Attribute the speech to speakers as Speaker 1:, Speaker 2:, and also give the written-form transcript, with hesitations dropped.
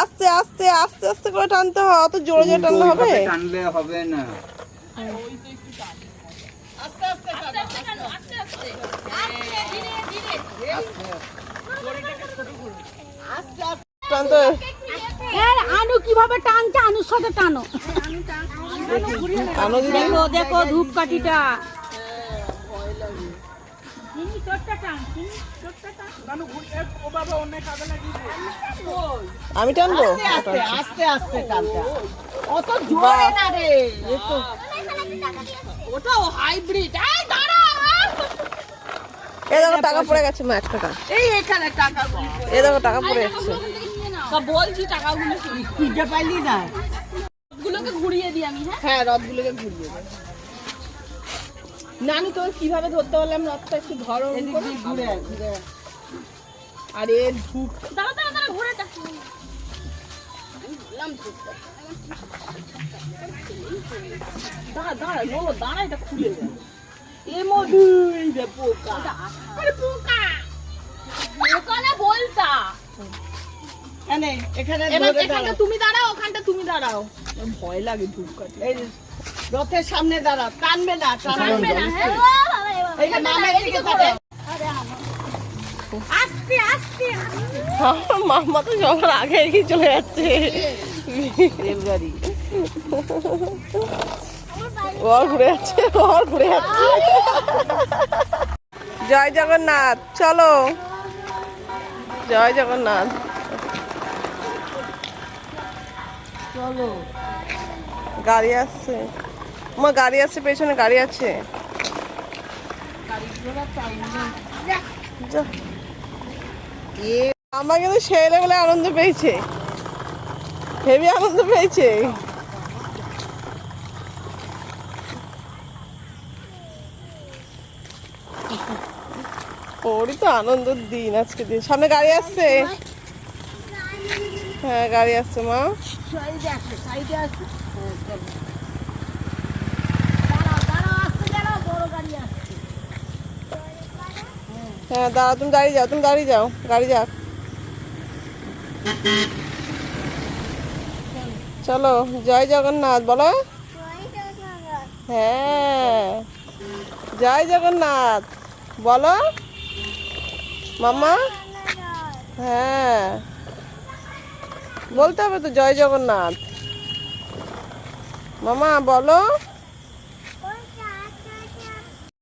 Speaker 1: আস্তে আস্তে আস্তে আস্তে করে টানতে হবে, অত জোরে জোরে টানলে হবে?
Speaker 2: টানলে হবে না।
Speaker 1: টানতে
Speaker 3: আনু কিভাবে টানছে, আনুর সাথে টানো। দেখো দেখো ধূপকাঠিটা।
Speaker 1: আমি টানবো?
Speaker 3: আস্তে আস্তে টানতে, অত জোরে না রে, ওটা হাইব্রিড।
Speaker 1: এই দেখো টাকা পড়ে গেছে মা, 1 টাকা।
Speaker 3: এই এখানে টাকা,
Speaker 1: এই দেখো টাকা পড়ে যাচ্ছে।
Speaker 3: বলছি টাকাগুলো খুঁজে পাইলি না, রথগুলোকে ঘুরিয়ে দিই আমি। হ্যাঁ রথগুলোকে ঘুরিয়ে দিই। নানু তোর কিভাবে ধরতে পারলাম রথটা, একটু ধরো ঘুরে ঘুরে। আরে ধূপ দাঁড়া দাঁড়া দাঁড়া, ঘুরে দাঁড়া দাঁড়া লোলো দাঁড়া, এটা খুলে যায়। এ মধু পোকা, আরে পোকা পোকা না বলতা। এখানে তুমি দাঁড়াও, ওখানটা তুমি দাঁড়াও। ভয় লাগে ধূপকাঠি। এই রথের সামনে দাঁড়াও, টানবে না টানবে না। এই যে মামার দিকে তাকাও। আস্তে আস্তে,
Speaker 1: আমার মামা তো সবার আগে এগিয়ে চলে যাচ্ছে।
Speaker 3: রেলগাড়ি
Speaker 1: ওর ঘুরে যাচ্ছে, ওর ঘুরে যাচ্ছে। জয় জগন্নাথ, চলো জয় জগন্নাথ।
Speaker 3: চলো,
Speaker 1: গাড়ি আসছে মা, গাড়ি আসছে, পেছনে গাড়ি আছে। যা। আমার কিন্তু সেই লেভেলে আনন্দ পেয়েছে, হেভি আনন্দ পেয়েছে। ওরই তো আনন্দের দিন আজকে দিন। সামনে গাড়ি আসছে, হ্যাঁ গাড়ি আসছে মা।
Speaker 3: সাইডে আসছে, সাইডে আসছে।
Speaker 1: হ্যাঁ দাঁড়া, তুমি দাঁড়িয়ে যাও, তুমি দাঁড়িয়ে যাও, গাড়ি যাক। চলো জয় জগন্নাথ বলো। হ্যাঁ জয় জগন্নাথ বলো মামা। হ্যাঁ বলতে হবে তো জয় জগন্নাথ। মামা বলো।